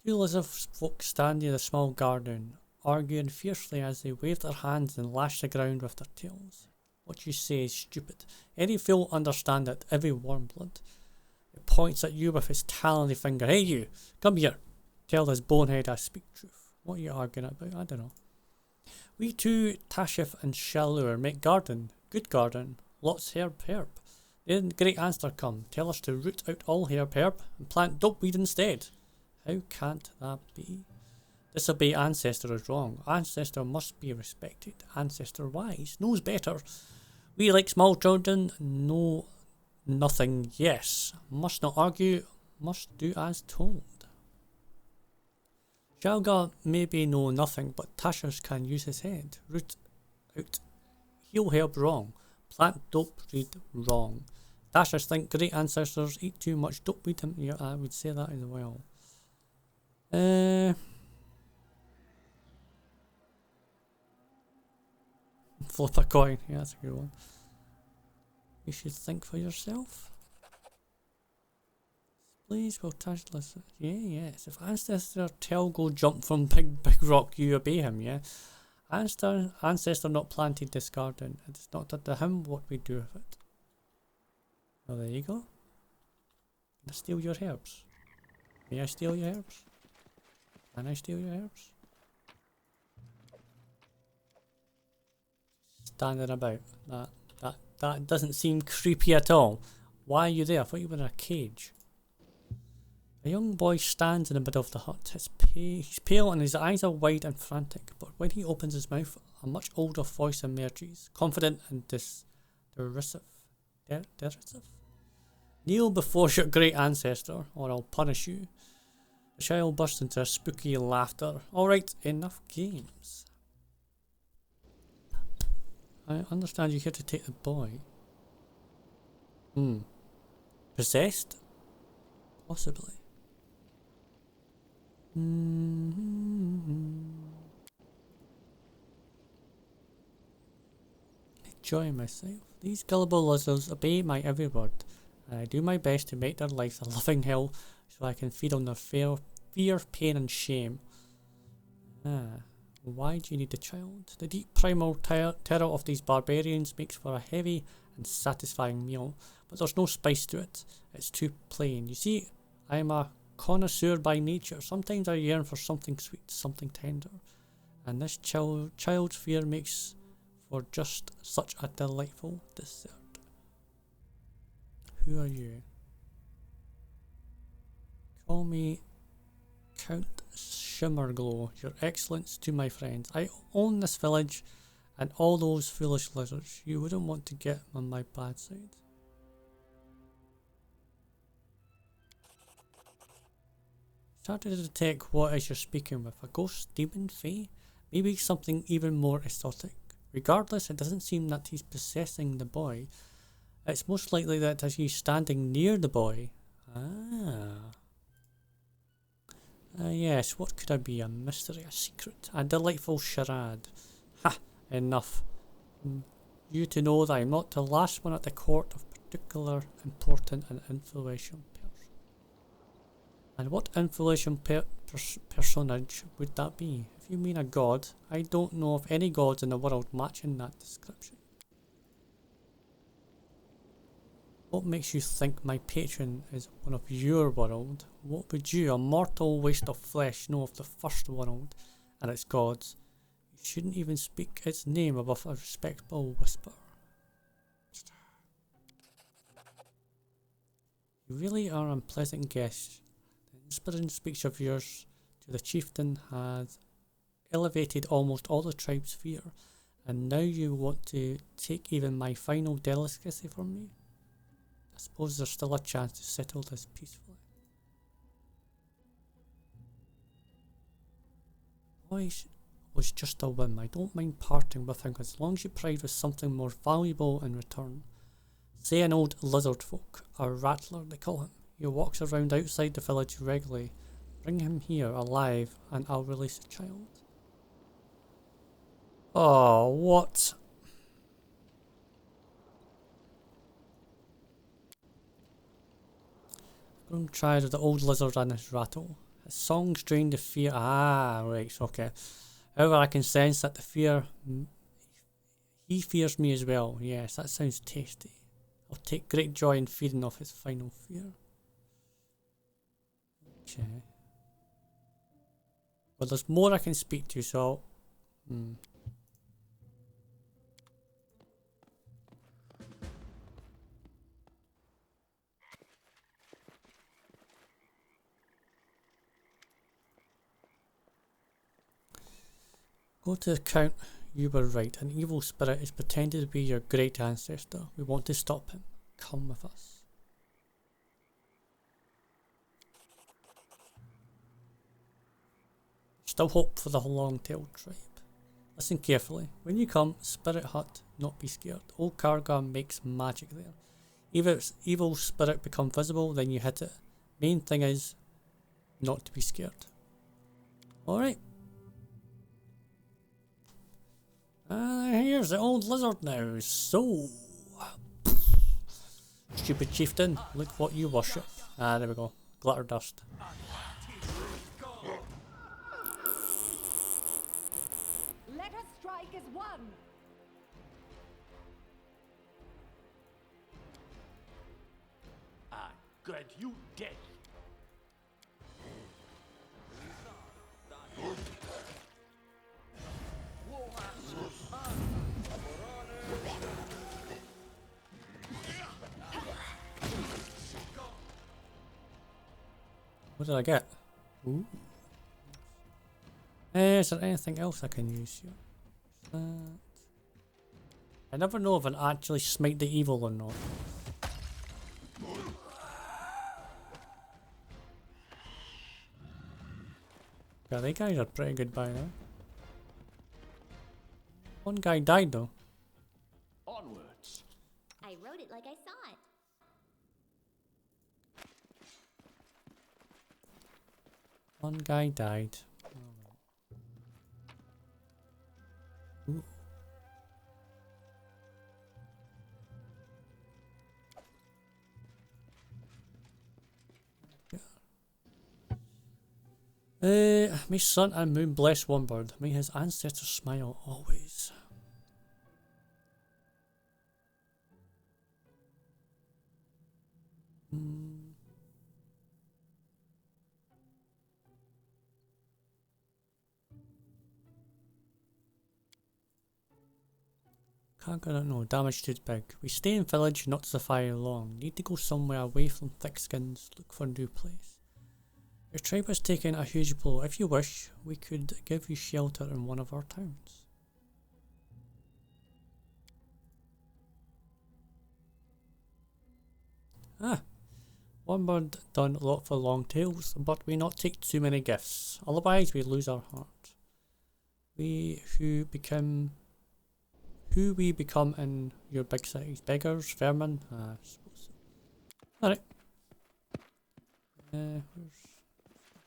Two lizard folk stand near the small garden, arguing fiercely as they wave their hands and lash the ground with their tails. What you say is stupid. Any fool understand it, every warm blood. It points at you with its talony finger. Hey you, come here. Tell this bonehead I speak truth. What are you arguing about? I don't know. We two, Tashif and Shalur, make garden. Good garden. Lots herb. Then great answer come. Tell us to root out all herb and plant dopeweed instead. How can't that be? Disobey ancestor is wrong. Ancestor must be respected. Ancestor wise, knows better. We like small children know nothing, yes. Must not argue, must do as told. Shalgar maybe know nothing, but Tashers can use his head. Root out. Heal herb wrong. Plant dopeweed wrong. Tashers think great ancestors eat too much dopeweed. Yeah, I would say that as well. Flip a coin. Yeah, that's a good one. You should think for yourself. Please, will touch listen. Yeah, yes. If ancestor tell go jump from big rock, you obey him, yeah? Ancestor not planted this garden. It is not up to him what we do with it. Well, there you go. Can I steal your herbs? May I steal your herbs? Can I steal your herbs? Standing about. That doesn't seem creepy at all. Why are you there? I thought you were in a cage. A young boy stands in the middle of the hut. He's pale and his eyes are wide and frantic, but when he opens his mouth, a much older voice emerges, confident and derisive. Kneel before your great ancestor, or I'll punish you. The child bursts into a spooky laughter. Alright, enough games. I understand you're here to take the boy. Possessed? Possibly. Enjoying myself. These gullible lizards obey my every word, and I do my best to make their lives a living hell so I can feed on their fear, pain and shame. Why do you need a child? The deep primal terror of these barbarians makes for a heavy and satisfying meal, but there's no spice to it. It's too plain. You see, I am a connoisseur by nature. Sometimes I yearn for something sweet, something tender, and this child's fear makes for just such a delightful dessert. Who are you? Call me Count Shimmerglow, your excellence to my friends. I own this village and all those foolish lizards. You wouldn't want to get on my bad side. Started to detect what is you're speaking with. A ghost, demon, fae? Maybe something even more exotic. Regardless, it doesn't seem that he's possessing the boy. It's most likely that he's standing near the boy. Yes, what could I be? A mystery, a secret, a delightful charade. Ha! Enough. You to know that I'm not the last one at the court of particular important and influential person. And what influential personage would that be? If you mean a god, I don't know of any gods in the world matching that description. What makes you think my patron is one of your world? What would you, a mortal waste of flesh, know of the first world and its gods? You shouldn't even speak its name above a respectable whisper. You really are an unpleasant guest. The inspiring speech of yours to the chieftain has elevated almost all the tribe's fear, and now you want to take even my final delicacy from me? I suppose there's still a chance to settle this peacefully. Boys was just a whim. I don't mind parting with him as long as you provide with something more valuable in return. Say an old lizard folk, a rattler they call him. He walks around outside the village regularly. Bring him here alive and I'll release the child. Oh, what? Groom tried with the old lizard and his rattle. His songs drain the fear. Ah, right, okay. However, I can sense that the fear... He fears me as well. Yes, that sounds tasty. I'll take great joy in feeding off his final fear. Okay. Well, there's more I can speak to, so... Go to the count. You were right. An evil spirit is pretending to be your great ancestor. We want to stop him. Come with us. Still hope for the long-tailed tribe. Listen carefully. When you come, Spirit Hut, not be scared. Old Kagar makes magic there. If evil spirit become visible, then you hit it. Main thing is not to be scared. Alright. Here's the old lizard now. So, stupid chieftain, look what you worship. Ah, there we go. Glitter dust. Let us strike as one. I grant you death. What did I get? Ooh. Is there anything else I can use here? I never know if I actually smite the evil or not. Yeah, they guys are pretty good by now. One guy died though. Onwards. I wrote it like I saw it. One guy died. Ooh. May sun and moon bless one bird. May his ancestors smile always. Kagar, I don't know. Damage too big. We stay in village, not to fire long. Need to go somewhere away from thick skins. Look for a new place. Your tribe has taken a huge blow. If you wish, we could give you shelter in one of our towns. Ah, one bird done a lot for long tails, but we not take too many gifts. Otherwise, we lose our heart. Who we become in your big cities? Beggars, vermin? I suppose so. Alright. Where's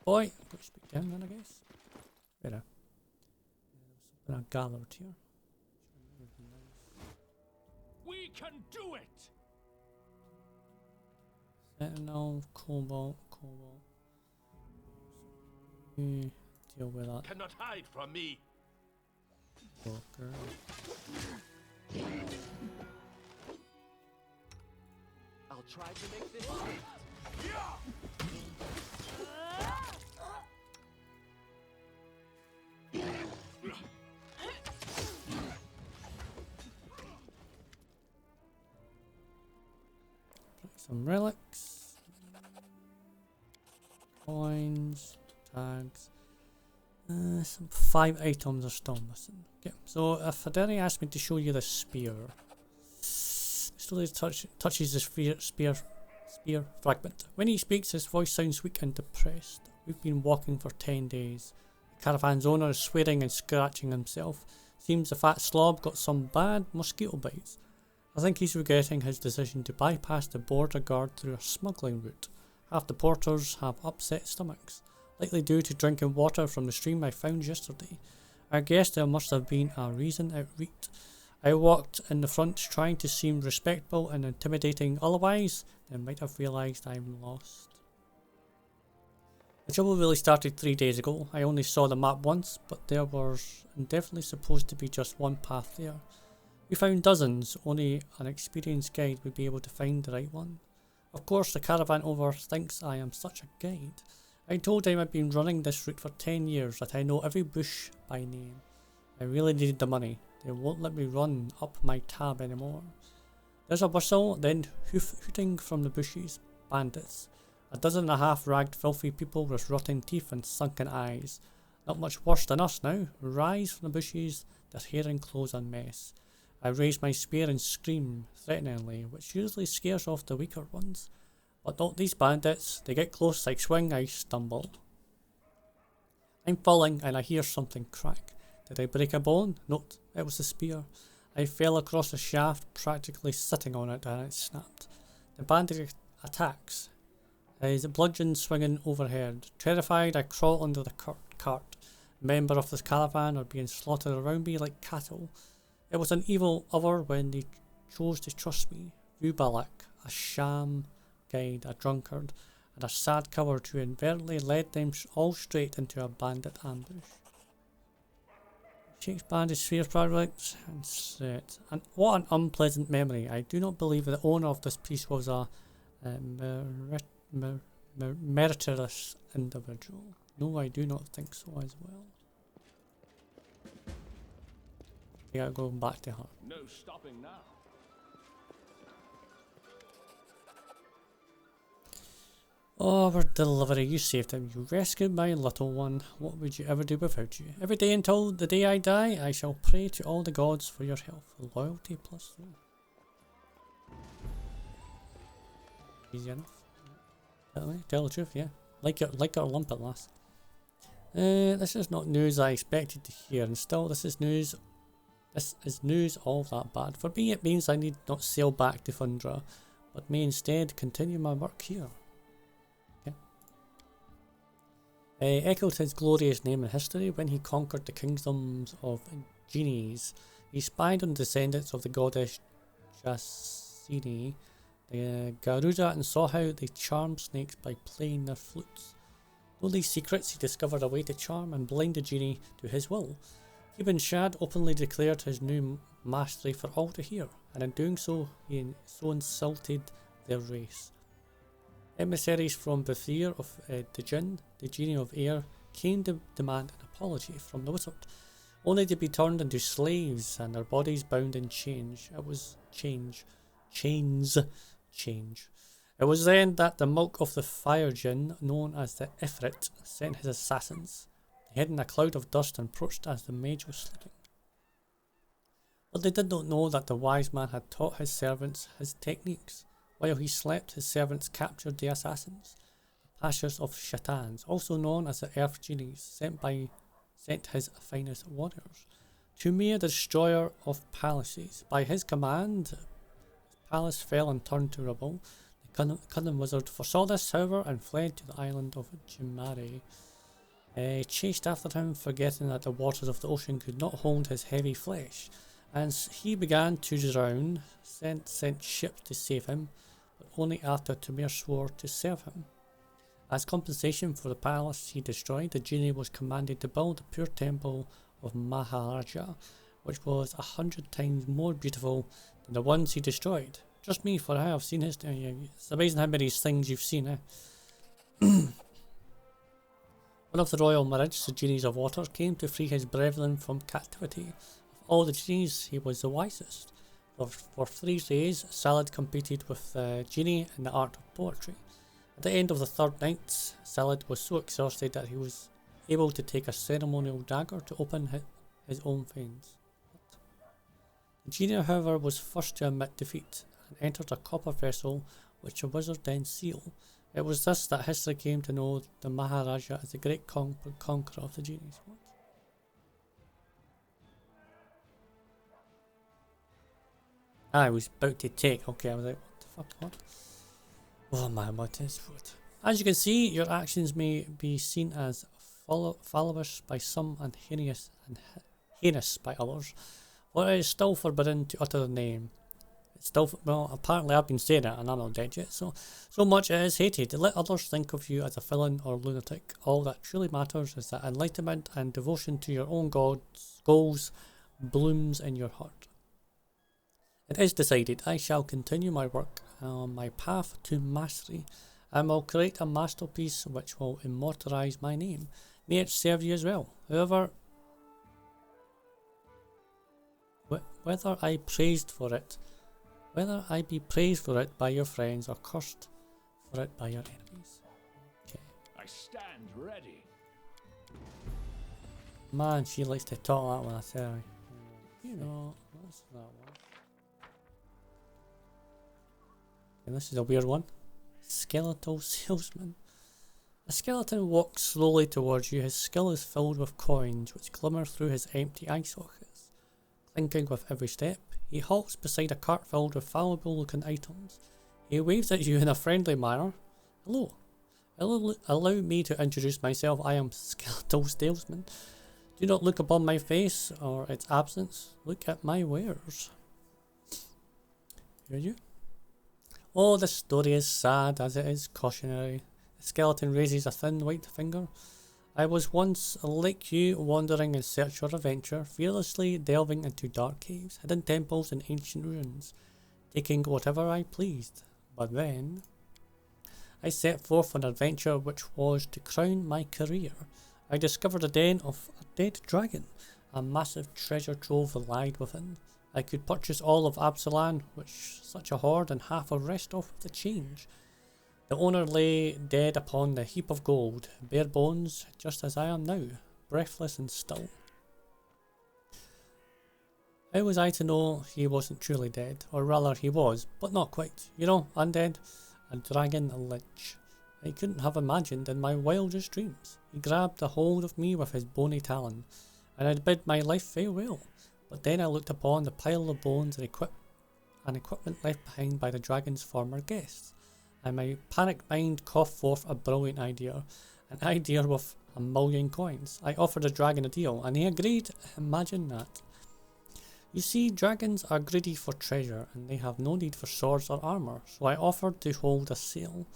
boy? Go speak to him then, I guess. Right now. Something I gathered here. We can do it. Sentinel, cobalt. Deal with that. Cannot hide from me. Walker. I'll try to make this right. Some relics. Coins. Tags. Some 5 items are still missing. Okay, so if Federi asked me to show you the spear. Slowly touches the spear fragment. When he speaks, his voice sounds weak and depressed. We've been walking for 10 days. The caravan's owner is swearing and scratching himself. Seems the fat slob got some bad mosquito bites. I think he's regretting his decision to bypass the border guard through a smuggling route. Half the porters have upset stomachs, likely due to drinking water from the stream I found yesterday. I guess there must have been a reason outright. I walked in the front trying to seem respectable and intimidating, otherwise they might have realised I'm lost. The trouble really started 3 days ago. I only saw the map once, but there was definitely supposed to be just one path there. We found dozens, only an experienced guide would be able to find the right one. Of course, the caravan owner thinks I am such a guide. I told him I've been running this route for 10 years, that I know every bush by name. I really needed the money. They won't let me run up my tab anymore. There's a whistle, then hooting from the bushes. Bandits. 12 ragged filthy people with rotten teeth and sunken eyes. Not much worse than us now. Rise from the bushes, their hair and clothes a mess. I raise my spear and scream threateningly, which usually scares off the weaker ones. But not these bandits. They get close, I swing, I stumble. I'm falling and I hear something crack. Did I break a bone? Nope, it was a spear. I fell across the shaft, practically sitting on it, and it snapped. The bandit attacks. His bludgeon swinging overhead. Terrified, I crawl under the cart. Member of this caravan are being slaughtered around me like cattle. It was an evil hour when they chose to trust me. Rubalak, a sham guide, a drunkard, and a sad coward who inadvertently led them all straight into a bandit ambush. Shakes bandage sphere projects and set. And what an unpleasant memory. I do not believe the owner of this piece was a meritorious individual. No, I do not think so as well. We gotta go back to her. No stopping now. Oh, our delivery, you saved him. You rescued my little one. What would you ever do without you? Every day until the day I die, I shall pray to all the gods for your health. Loyalty plus 3. Easy enough. Tell the truth, yeah. Like it or lump it, lass. This is not news I expected to hear, and still this is news all that bad. For me it means I need not sail back to Thundra, but may instead continue my work here. Echoed his glorious name in history when he conquered the kingdoms of genies. He spied on the descendants of the goddess Shaynih'a, the Garuda, and saw how they charmed snakes by playing their flutes. Through these secrets, he discovered a way to charm and blind the genie to his will. Ibn Shad openly declared his new mastery for all to hear, and in doing so, he so insulted their race. Emissaries from Bethir of the Jinn, the genie of air, came to demand an apology from the wizard, only to be turned into slaves and their bodies bound in chains. It was change. It was then that the milk of the fire jinn, known as the Ifrit, sent his assassins. They hid in a cloud of dust and approached as the mage was sleeping. But they did not know that the wise man had taught his servants his techniques. While he slept, his servants captured the assassins, the Pashas of Shaitans, also known as the Earth Genies, sent his finest warriors. To Mia, the destroyer of palaces. By his command, his palace fell and turned to rubble. The cunning wizard foresaw this, however, and fled to the island of Jimare. Chased after him, forgetting that the waters of the ocean could not hold his heavy flesh. As he began to drown, sent ships to save him, but only after Tamir swore to serve him. As compensation for the palace he destroyed, the genie was commanded to build the pure temple of Maharaja, which was 100 times more beautiful than the ones he destroyed. Trust me, for I have seen his. It's amazing how many things you've seen, eh? One of the royal Marids, the genies of water, came to free his brethren from captivity. Of all the genies, he was the wisest. For 3 days, Salad competed with the genie in the art of poetry. At the end of the 3rd night, Salad was so exhausted that he was able to take a ceremonial dagger to open his own veins. The genie, however, was first to admit defeat and entered a copper vessel which the wizard then sealed. It was this that history came to know the Maharaja as the great conqueror of the genies. What? I was about to take. Okay, I was like, what the fuck? What? Oh man, what is what? As you can see, your actions may be seen as followers by some and heinous by others, but it is still forbidden to utter the name. It's still, well, apparently I've been saying it and I'm not dead yet, so much it is hated. Let others think of you as a villain or lunatic. All that truly matters is that enlightenment and devotion to your own goals blooms in your heart. It is decided I shall continue my work on my path to mastery, and will create a masterpiece which will immortalize my name. May it serve you as well. However, whether I be praised for it by your friends or cursed for it by your enemies. Okay. I stand ready. Man, she likes to talk that one, I say. You know, what's that one? And this is a weird one. Skeletal salesman. A skeleton walks slowly towards you. His skill is filled with coins which glimmer through his empty eye sockets. Clinking with every step, he halts beside a cart filled with valuable looking items. He waves at you in a friendly manner. Hello. Allow me to introduce myself. I am Skeletal Salesman. Do not look upon my face or its absence. Look at my wares. Hear you? Oh, the story is sad as it is cautionary. The skeleton raises a thin white finger. I was once like you, wandering in search for adventure, fearlessly delving into dark caves, hidden temples and ancient ruins, taking whatever I pleased. But then I set forth on an adventure which was to crown my career. I discovered a den of a dead dragon. A massive treasure trove lied within. I could purchase all of Absalom, which such a hoard, and half a rest off with the change. The owner lay dead upon the heap of gold, bare bones, just as I am now, breathless and still. How was I to know he wasn't truly dead? Or rather, he was, but not quite. You know, undead, a dragon lich. I couldn't have imagined in my wildest dreams. He grabbed a hold of me with his bony talon, and I'd bid my life farewell. But then I looked upon the pile of bones and equipment left behind by the dragon's former guests, and my panicked mind coughed forth a brilliant idea. An idea with 1,000,000 coins. I offered the dragon a deal, and he agreed. Imagine that. You see, dragons are greedy for treasure, and they have no need for swords or armour, so I offered to hold a sale.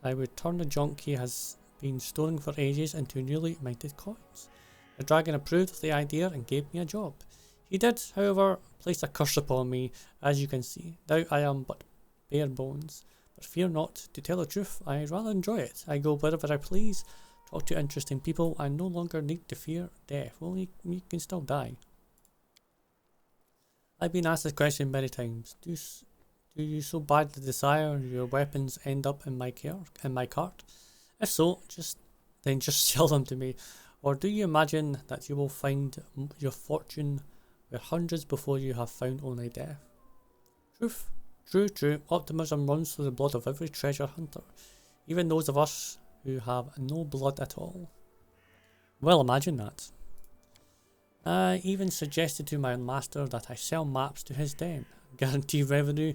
I would turn the junk he has been storing for ages into newly minted coins. The dragon approved of the idea and gave me a job. He did, however, place a curse upon me, as you can see. Now I am but bare bones. But fear not, to tell the truth, I rather enjoy it. I go wherever I please, talk to interesting people, and no longer need to fear death. Well, you can still die. I've been asked this question many times. Do you so badly desire your weapons end up in my cart? If so, just sell them to me. Or do you imagine that you will find your fortune with hundreds before you have found only death? True. Optimism runs through the blood of every treasure hunter, even those of us who have no blood at all. Well, imagine that. I even suggested to my master that I sell maps to his den. Guarantee revenue.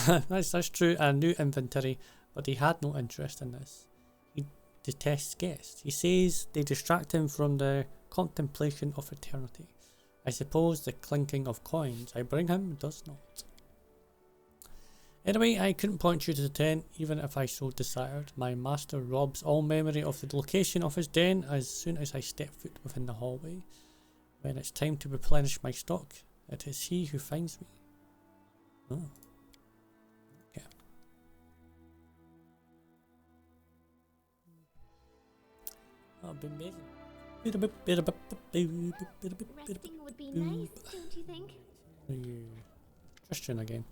that's true, and new inventory, but he had no interest in this. He detests guests. He says they distract him from the contemplation of eternity. I suppose the clinking of coins I bring him does not. Anyway, I couldn't point you to the tent, even if I so desired. My master robs all memory of the location of his den as soon as I step foot within the hallway. When it's time to replenish my stock, it is he who finds me. Oh. Okay. That'd be amazing. Resting would be nice, don't you think? Christian again.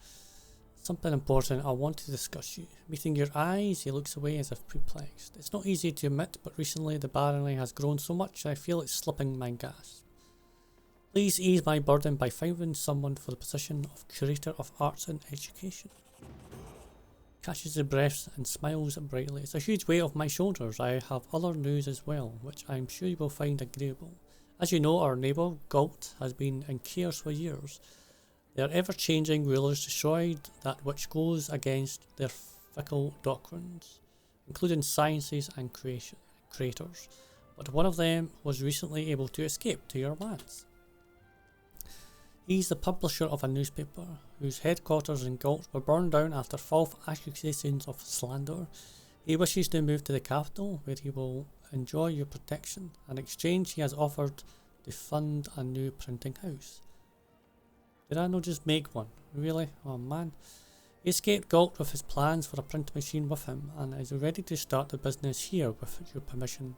Something important I want to discuss you. Meeting your eyes, he looks away as if perplexed. It's not easy to admit, but recently the barony has grown so much I feel it's slipping my grasp. Please ease my burden by finding someone for the position of Curator of Arts and Education. Catches his breath and smiles brightly. It's a huge weight off my shoulders. I have other news as well, which I'm sure you will find agreeable. As you know, our neighbour, Galt, has been in chaos for years. Their ever-changing rulers destroyed that which goes against their fickle doctrines, including sciences and creators, but one of them was recently able to escape to your lands. He's the publisher of a newspaper whose headquarters in Galt were burned down after false accusations of slander. He wishes to move to the capital, where he will enjoy your protection. In exchange, he has offered to fund a new printing house. Did I not just make one? Really? Oh man. He escaped Galt with his plans for a print machine with him, and is ready to start the business here with your permission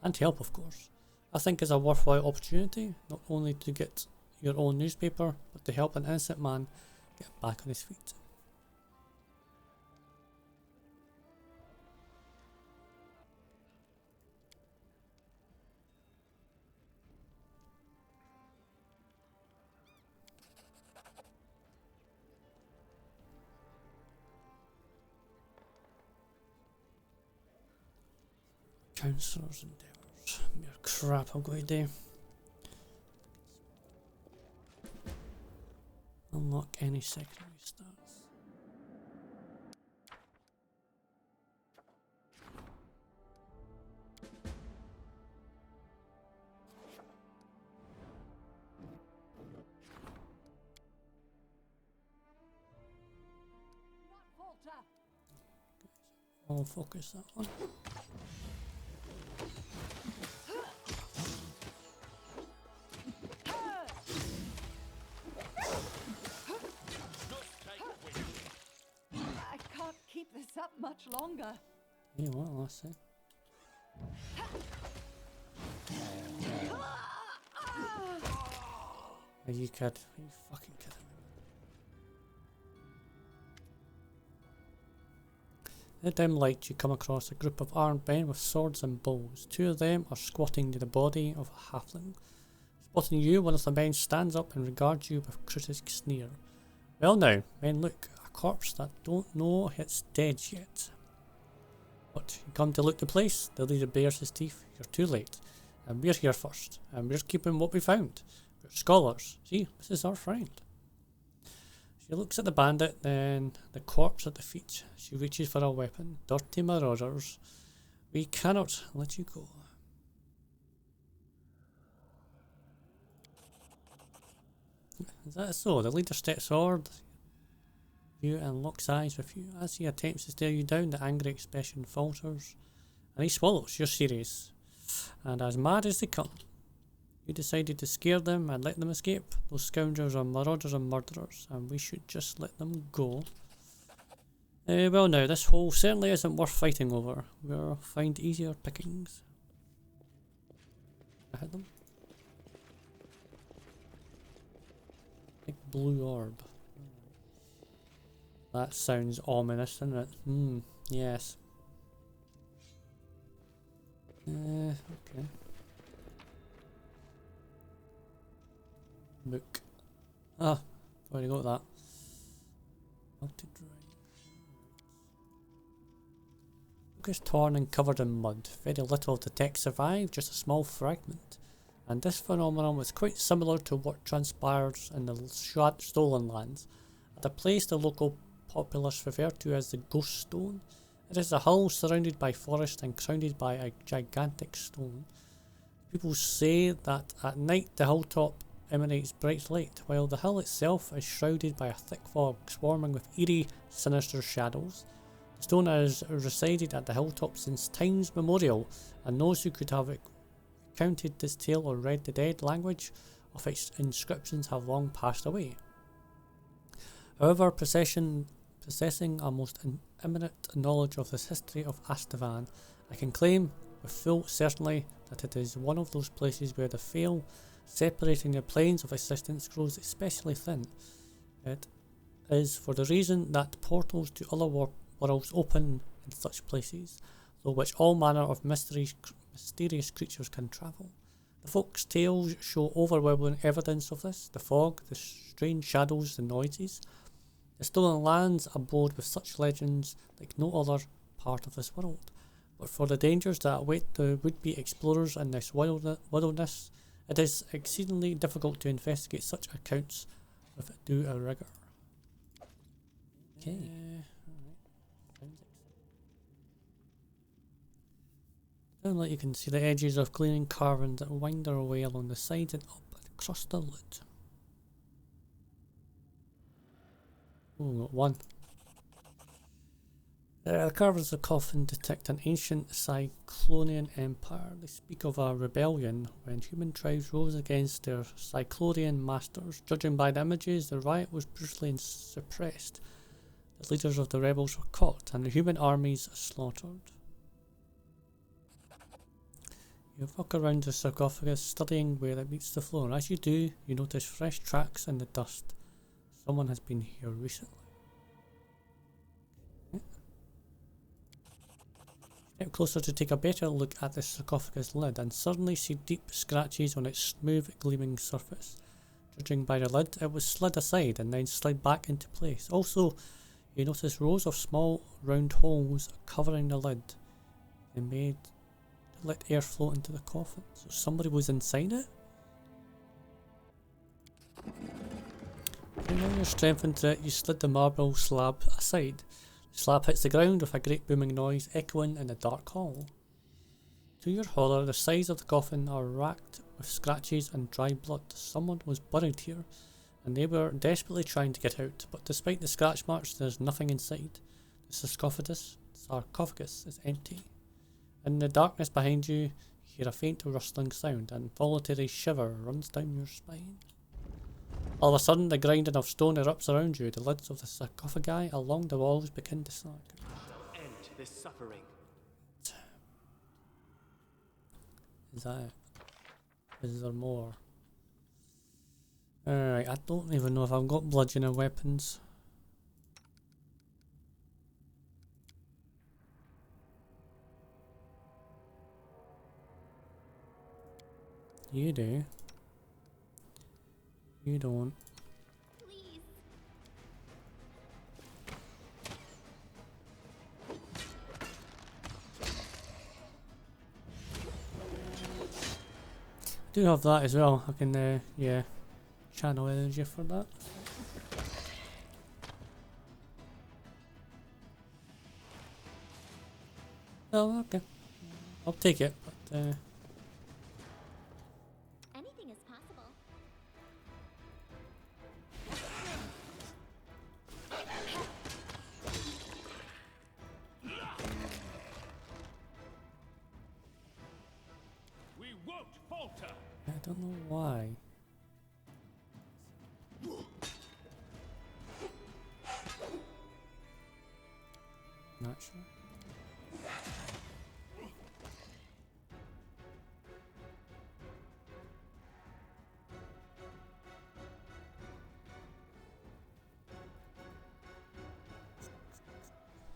and help, of course. I think it's a worthwhile opportunity, not only to get your own newspaper, but to help an innocent man get back on his feet. Counselor's endeavours. Mere crap I'm going to do. Unlock any secondary stats. Not falter. I'll focus that one. I can't keep this up much longer. Yeah, well, I'll say. Are you kidding? Are you fucking kidding me? In the dim light, you come across a group of armed men with swords and bows. Two of them are squatting near the body of a halfling. Spotting you, one of the men stands up and regards you with critic sneer. Well now, men, look, a corpse that don't know it's dead yet. What, you come to loot the place? The leader bares his teeth. You're too late. And we're here first. And we're keeping what we found. We're scholars. See, this is our friend. She looks at the bandit, then the corpse at the feet. She reaches for a weapon. Dirty marauders. We cannot let you go. Is that so? The leader steps forward you and locks eyes with you. As he attempts to stare you down, the angry expression falters. And he swallows. You're serious. And as mad as they come. You decided to scare them and let them escape. Those scoundrels are marauders and murderers, and we should just let them go. Well now, this hole certainly isn't worth fighting over. We'll find easier pickings. I hit them. Big blue orb. That sounds ominous, doesn't it? Yes. Okay. Nook. Ah, already got that. Multi-drive. Book is torn and covered in mud. Very little of the text survived, just a small fragment. And this phenomenon was quite similar to what transpires in the Stolen Lands, at a place the local populace refer to as the Ghost Stone. It is a hull surrounded by forest and crowned by a gigantic stone. People say that at night the hilltop emanates bright light, while the hill itself is shrouded by a thick fog swarming with eerie, sinister shadows. The stone has resided at the hilltop since times memorial, and those who could have recounted this tale or read the dead language of its inscriptions have long passed away. However, possessing a most imminent knowledge of this history of Astavan, I can claim with full certainty that it is one of those places where the veil separating the planes of existence grows especially thin. It is for the reason that portals to other worlds open in such places, through which all manner of mysterious creatures can travel. The folk's tales show overwhelming evidence of this: the fog, the strange shadows, the noises. The Stolen Lands abode with such legends like no other part of this world. But for the dangers that await the would-be explorers in this wilderness, it is exceedingly difficult to investigate such accounts with due rigour. Okay. Down like you can see the edges of gleaming carvings that wind their way along the sides and up and across the lid. Oh, got one. The carvers of the coffin depict an ancient Cyclonian empire. They speak of a rebellion when human tribes rose against their Cyclonian masters. Judging by the images, the riot was brutally suppressed. The leaders of the rebels were caught and the human armies slaughtered. You walk around the sarcophagus, studying where it meets the floor. As you do, you notice fresh tracks in the dust. Someone has been here recently. Step closer to take a better look at the sarcophagus lid and suddenly see deep scratches on its smooth, gleaming surface. Judging by the lid, it was slid aside and then slid back into place. Also, you notice rows of small, round holes covering the lid. They made to let air flow into the coffin. So somebody was inside it? Bringing your strength into it, you slid the marble slab aside. The slab hits the ground with a great booming noise echoing in the dark hall. To your horror, the sides of the coffin are racked with scratches and dry blood. Someone was buried here, and they were desperately trying to get out, but despite the scratch marks, there's nothing inside. The sarcophagus is empty. In the darkness behind you, you hear a faint rustling sound, and a voluntary shiver runs down your spine. All of a sudden, the grinding of stone erupts around you. The lids of the sarcophagi along the walls begin to sag. End this suffering. Is that it? Is there more? Alright, I don't even know if I've got bludgeoning weapons. You do. You don't. Please. I do have that as well. I can, yeah, channel energy for that. Oh, okay. I'll take it, but, Anything is possible. We won't falter. I don't know why. Not sure.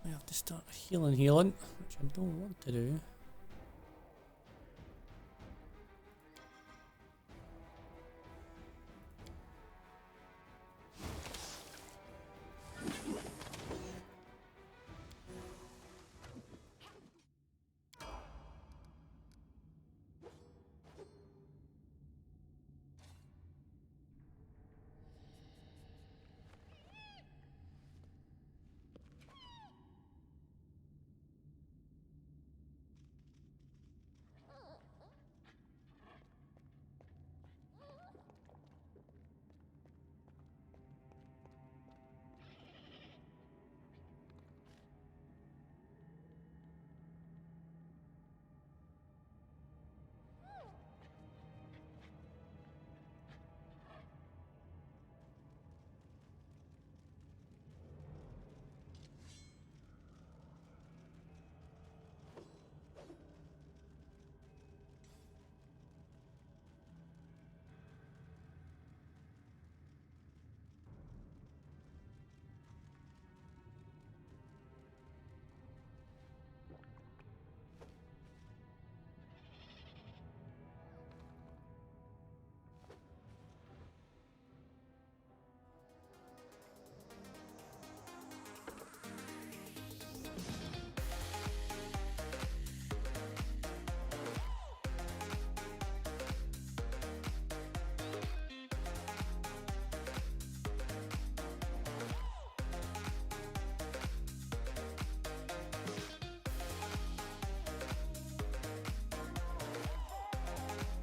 I have to start healing, which I don't want to do.